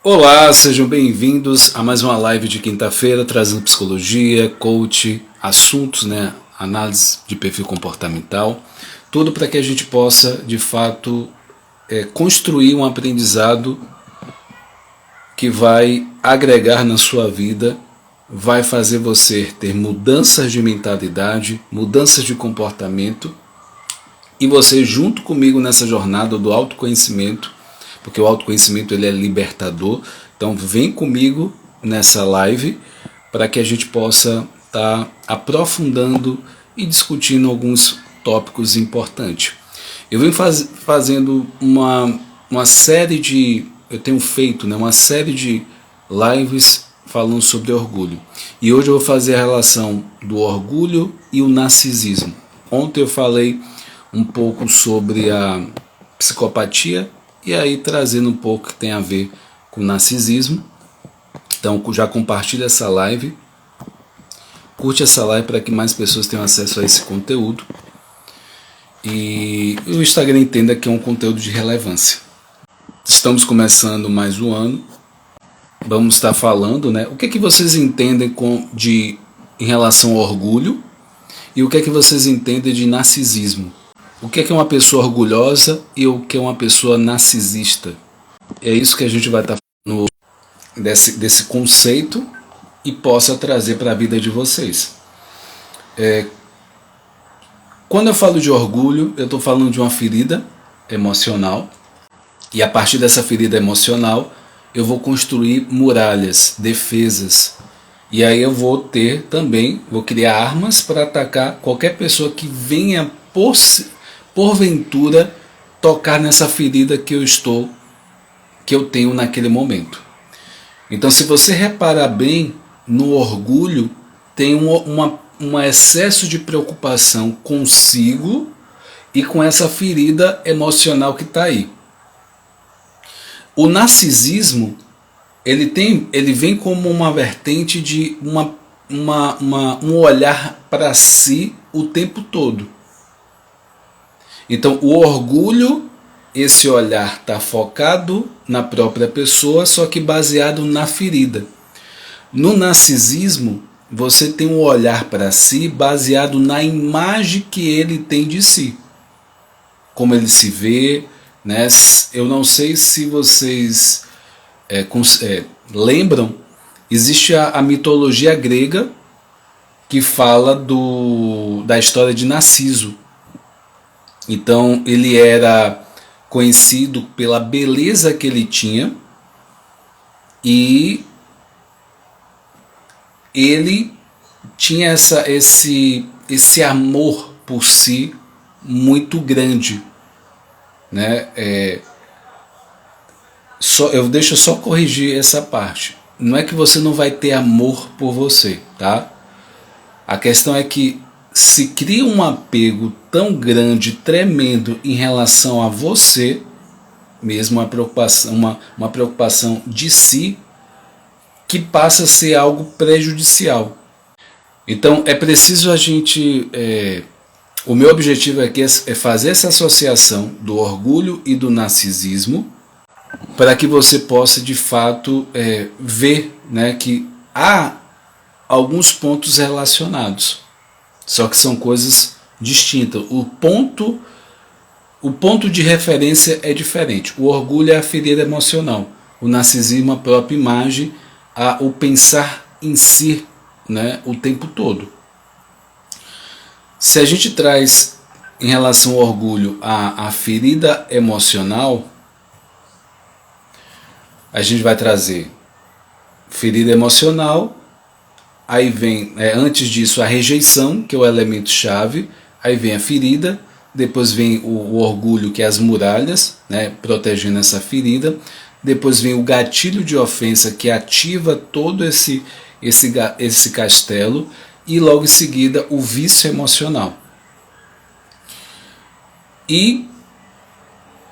Olá, sejam bem-vindos a mais uma live de quinta-feira, trazendo psicologia, coach, assuntos, análise de perfil comportamental, tudo para que a gente possa, de fato, construir um aprendizado que vai agregar na sua vida, vai fazer você ter mudanças de mentalidade, mudanças de comportamento, e você junto comigo nessa jornada do autoconhecimento, porque o autoconhecimento ele é libertador. Então vem comigo nessa live para que a gente possa estar aprofundando e discutindo alguns tópicos importantes. Eu venho fazendo uma série de... Eu tenho feito uma série de lives falando sobre orgulho. E hoje eu vou fazer a relação do orgulho e o narcisismo. Ontem eu falei um pouco sobre a psicopatia, e aí trazendo um pouco que tem a ver com narcisismo. Então já compartilha essa live, curte essa live para que mais pessoas tenham acesso a esse conteúdo. E o Instagram entenda que é um conteúdo de relevância. Estamos começando mais um ano. Vamos estar falando, o que é que vocês entendem em relação ao orgulho e o que é que vocês entendem de narcisismo. O que é uma pessoa orgulhosa e o que é uma pessoa narcisista? É isso que a gente vai estar falando desse conceito e possa trazer para a vida de vocês. Quando eu falo de orgulho, eu estou falando de uma ferida emocional, e a partir dessa ferida emocional eu vou construir muralhas, defesas, e aí eu vou criar armas para atacar qualquer pessoa que venha porventura tocar nessa ferida que eu tenho naquele momento. Então, se você reparar bem, no orgulho tem um excesso de preocupação consigo e com essa ferida emocional que está aí. O narcisismo ele vem como uma vertente de um olhar para si o tempo todo. Então o orgulho, esse olhar está focado na própria pessoa, só que baseado na ferida. No narcisismo, você tem um olhar para si baseado na imagem que ele tem de si. Como ele se vê, Eu não sei se vocês lembram, existe a mitologia grega que fala da história de Narciso. Então ele era conhecido pela beleza que ele tinha e ele tinha esse amor por si muito grande, Deixa eu só corrigir essa parte. Não é que você não vai ter amor por você, tá? A questão é que se cria um apego tão grande, tremendo em relação a você mesmo, uma preocupação de si, que passa a ser algo prejudicial. Então é preciso a gente... o meu objetivo aqui é fazer essa associação do orgulho e do narcisismo, para que você possa de fato ver que há alguns pontos relacionados. Só que são coisas distintas. O ponto de referência é diferente. O orgulho é a ferida emocional. O narcisismo é a própria imagem, o pensar em si, o tempo todo. Se a gente traz em relação ao orgulho a ferida emocional, a gente vai trazer ferida emocional. Aí vem, antes disso, a rejeição, que é o elemento chave. Aí vem a ferida, depois vem o orgulho, que é as muralhas, protegendo essa ferida. Depois vem o gatilho de ofensa, que ativa todo esse castelo. E logo em seguida o vício emocional. E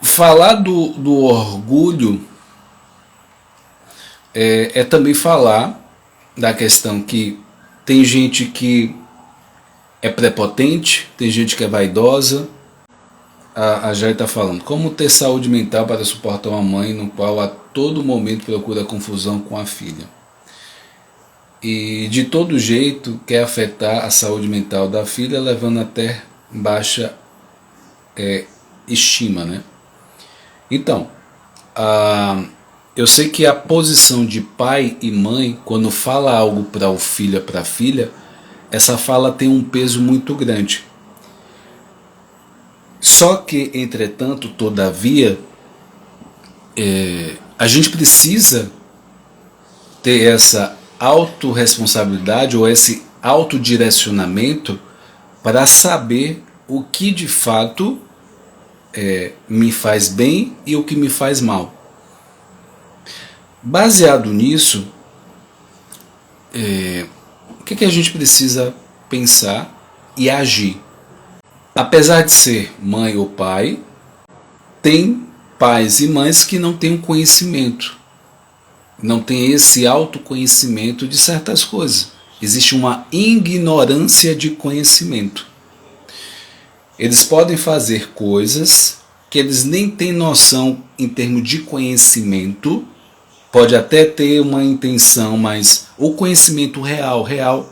falar do orgulho é também falar da questão que tem gente que é prepotente, tem gente que é vaidosa, a Jai está falando, como ter saúde mental para suportar uma mãe no qual a todo momento procura confusão com a filha. E de todo jeito quer afetar a saúde mental da filha, levando até baixa estima, né? Então, eu sei que a posição de pai e mãe, quando fala algo para o filho, para a filha, essa fala tem um peso muito grande. Só que, entretanto, todavia, a gente precisa ter essa autorresponsabilidade ou esse autodirecionamento para saber o que de fato me faz bem e o que me faz mal. Baseado nisso, o que a gente precisa pensar e agir? Apesar de ser mãe ou pai, tem pais e mães que não têm o conhecimento, não têm esse autoconhecimento de certas coisas. Existe uma ignorância de conhecimento. Eles podem fazer coisas que eles nem têm noção em termos de conhecimento, pode até ter uma intenção, mas o conhecimento real,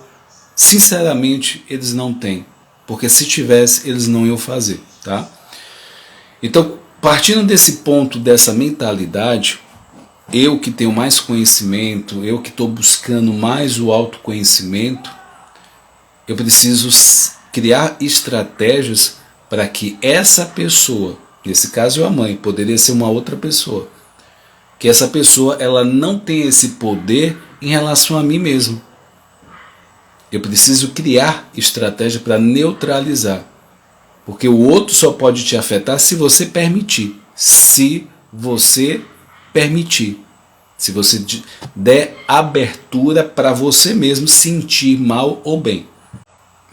sinceramente, eles não têm. Porque se tivesse, eles não iam fazer, tá? Então, partindo desse ponto, dessa mentalidade, eu que tenho mais conhecimento, eu que estou buscando mais o autoconhecimento, eu preciso criar estratégias para que essa pessoa, nesse caso a mãe, poderia ser uma outra pessoa, que essa pessoa ela não tenha esse poder em relação a mim mesmo. Eu preciso criar estratégia para neutralizar. Porque o outro só pode te afetar se você permitir. Se você permitir. Se você der abertura para você mesmo sentir mal ou bem.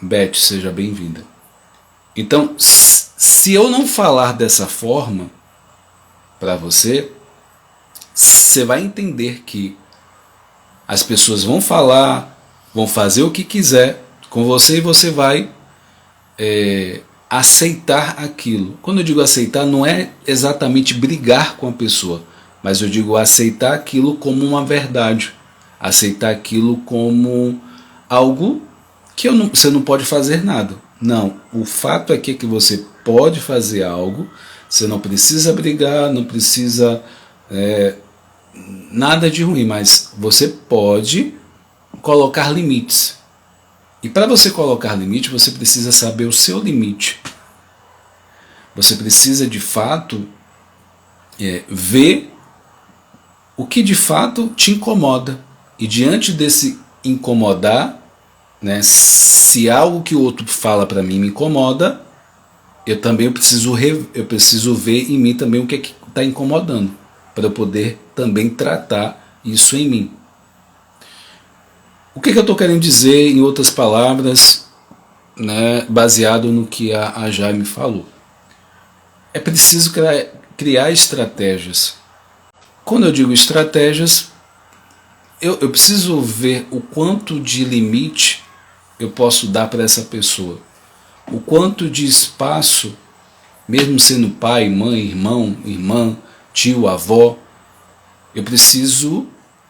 Beth, seja bem-vinda. Então, se eu não falar dessa forma para você, você vai entender que as pessoas vão falar, vão fazer o que quiser com você e você vai aceitar aquilo. Quando eu digo aceitar, não é exatamente brigar com a pessoa, mas eu digo aceitar aquilo como uma verdade, aceitar aquilo como algo que você não pode fazer nada. Não, o fato é que você pode fazer algo, você não precisa brigar, não precisa nada de ruim, mas você pode colocar limites. E para você colocar limite, você precisa saber o seu limite. Você precisa de fato ver o que de fato te incomoda. E diante desse incomodar, né, se algo que o outro fala para mim me incomoda, eu também preciso ver em mim também o que está incomodando, para eu poder também tratar isso em mim. O que eu estou querendo dizer, em outras palavras, né, baseado no que a Jaime falou? É preciso criar estratégias. Quando eu digo estratégias, eu preciso ver o quanto de limite eu posso dar para essa pessoa. O quanto de espaço, mesmo sendo pai, mãe, irmão, irmã, tio, avó, eu preciso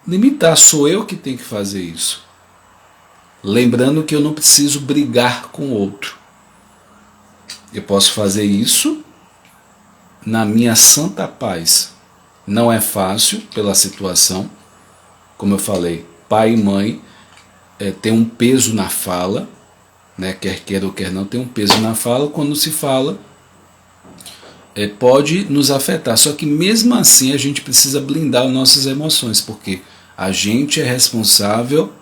limitar. Sou eu que tenho que fazer isso. Lembrando que eu não preciso brigar com o outro. Eu posso fazer isso na minha santa paz. Não é fácil pela situação. Como eu falei, pai e mãe tem um peso na fala, né? Quer queira ou quer não, tem um peso na fala. Quando se fala, pode nos afetar. Só que mesmo assim a gente precisa blindar as nossas emoções, porque a gente é responsável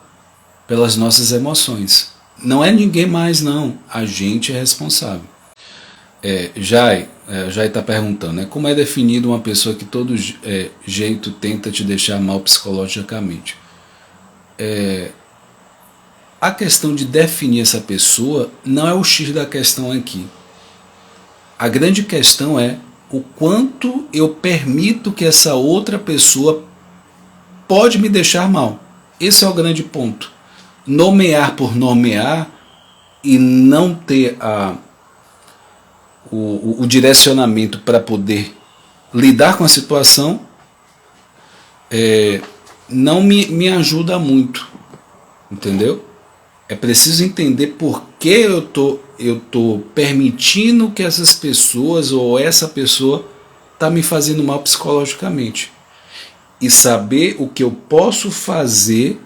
pelas nossas emoções. Não é ninguém mais, não. A gente é responsável. Jai está perguntando, né, como é definido uma pessoa que todo jeito tenta te deixar mal psicologicamente? A questão de definir essa pessoa não é o X da questão aqui. A grande questão é o quanto eu permito que essa outra pessoa pode me deixar mal. Esse é o grande ponto. Nomear por nomear e não ter o direcionamento para poder lidar com a situação não me ajuda muito, entendeu? É preciso entender por que eu tô permitindo que essas pessoas ou essa pessoa está me fazendo mal psicologicamente. E saber o que eu posso fazer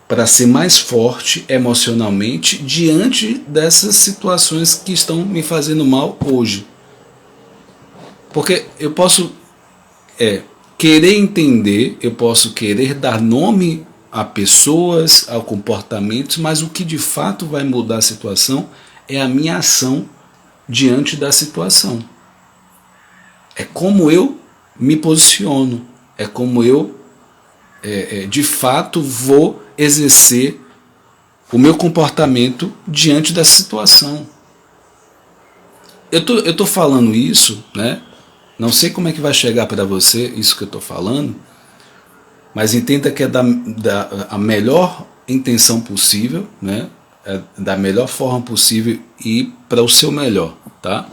para ser mais forte emocionalmente diante dessas situações que estão me fazendo mal hoje. Porque eu posso querer entender, eu posso querer dar nome a pessoas, a comportamentos, mas o que de fato vai mudar a situação é a minha ação diante da situação. É como eu me posiciono, é como eu de fato vou exercer o meu comportamento diante da situação. Eu tô falando isso, né? Não sei como é que vai chegar para você isso que eu estou falando, mas entenda que é a melhor intenção possível, né? É da melhor forma possível e para o seu melhor, tá?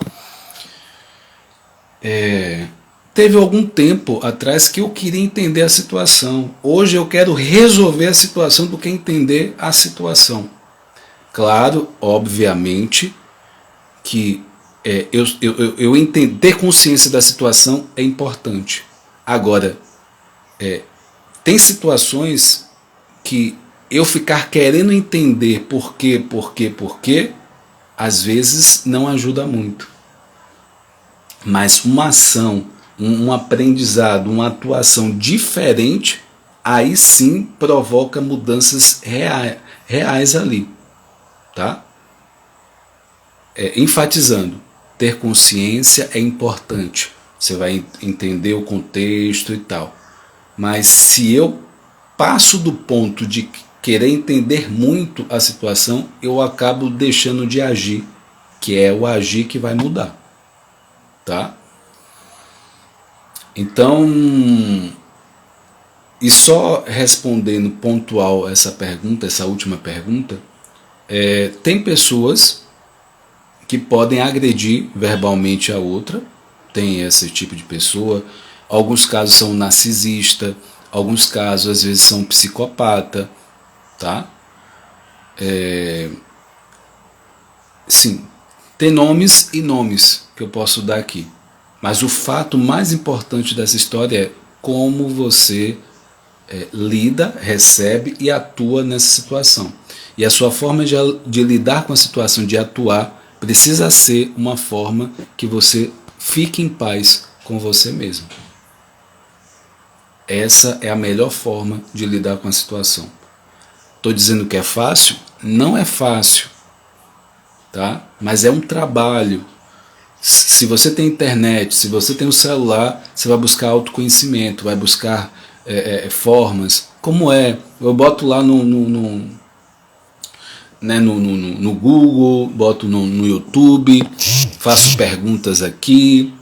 Teve algum tempo atrás que eu queria entender a situação. Hoje eu quero resolver a situação do que entender a situação. Claro, obviamente, que eu ter consciência da situação é importante. Agora, tem situações que eu ficar querendo entender por quê, às vezes não ajuda muito. Mas uma ação, um aprendizado, uma atuação diferente, aí sim provoca mudanças reais ali, tá? Enfatizando, ter consciência é importante, você vai entender o contexto e tal, mas se eu passo do ponto de querer entender muito a situação, eu acabo deixando de agir, que é o agir que vai mudar, tá? Então, e só respondendo pontual essa pergunta, essa última pergunta, tem pessoas que podem agredir verbalmente a outra, tem esse tipo de pessoa, alguns casos são narcisista, alguns casos às vezes são psicopata, tá? Sim, tem nomes e nomes que eu posso dar aqui, mas o fato mais importante dessa história é como você lida, recebe e atua nessa situação. E a sua forma de lidar com a situação, de atuar, precisa ser uma forma que você fique em paz com você mesmo. Essa é a melhor forma de lidar com a situação. Estou dizendo que é fácil? Não é fácil, tá? Mas é um trabalho. Se você tem internet, se você tem um celular, você vai buscar autoconhecimento, vai buscar formas. Como eu boto lá no Google, boto no YouTube, faço perguntas aqui,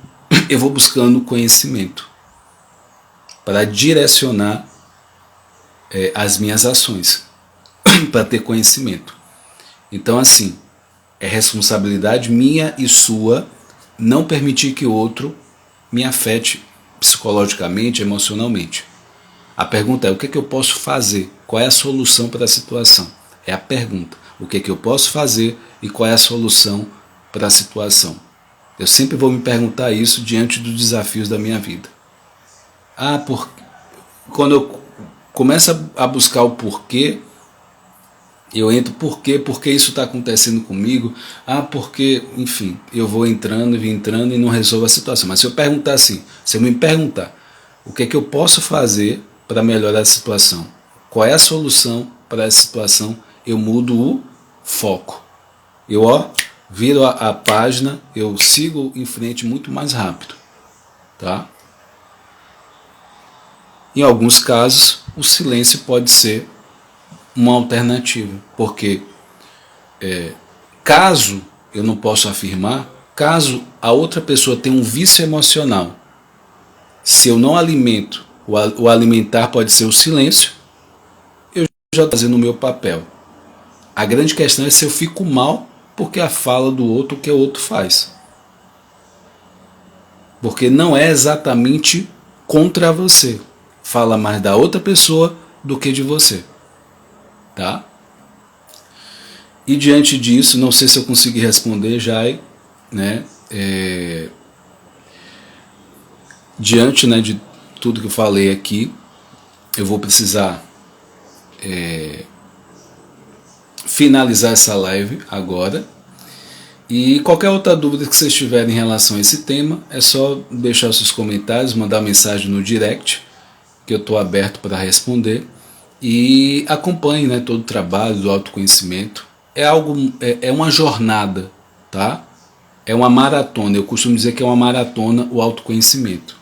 eu vou buscando conhecimento para direcionar as minhas ações, para ter conhecimento. Então, assim, é responsabilidade minha e sua não permitir que o outro me afete psicologicamente, emocionalmente. A pergunta é: o que eu posso fazer? Qual é a solução para a situação? É a pergunta. O que eu posso fazer e qual é a solução para a situação? Eu sempre vou me perguntar isso diante dos desafios da minha vida. Quando eu começo a buscar o porquê, eu entro porque isso está acontecendo comigo, porque, enfim, eu vou entrando e não resolvo a situação. Mas se eu perguntar assim, se eu me perguntar o que eu posso fazer para melhorar a situação, qual é a solução para essa situação, eu mudo o foco. Eu viro a página, eu sigo em frente muito mais rápido, tá? Em alguns casos, o silêncio pode ser uma alternativa, porque caso eu não possa afirmar, caso a outra pessoa tenha um vício emocional, se eu não alimento, o alimentar pode ser o silêncio, eu já estou fazendo o meu papel. A grande questão é se eu fico mal porque a fala do outro, o que o outro faz. porque não é exatamente contra você. Fala mais da outra pessoa do que de você, tá? E diante disso, não sei se eu consegui responder, Jai, né? Diante, né, de tudo que eu falei aqui, eu vou precisar finalizar essa live agora. E qualquer outra dúvida que vocês tiverem em relação a esse tema, é só deixar seus comentários, mandar mensagem no direct, que eu estou aberto para responder. E acompanhe, né, todo o trabalho do autoconhecimento. É uma jornada, tá? É uma maratona. Eu costumo dizer que é uma maratona o autoconhecimento.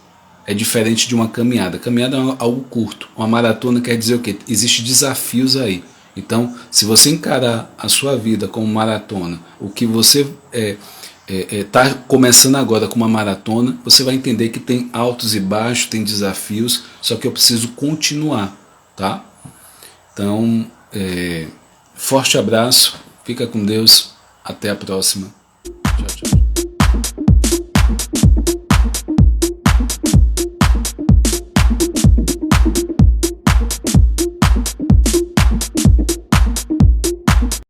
É diferente de uma caminhada. Caminhada é algo curto. Uma maratona quer dizer o quê? Existem desafios aí. Então, se você encarar a sua vida como maratona, o que você está começando agora com uma maratona, você vai entender que tem altos e baixos, tem desafios, só que eu preciso continuar, tá? Então, forte abraço, fica com Deus, até a próxima.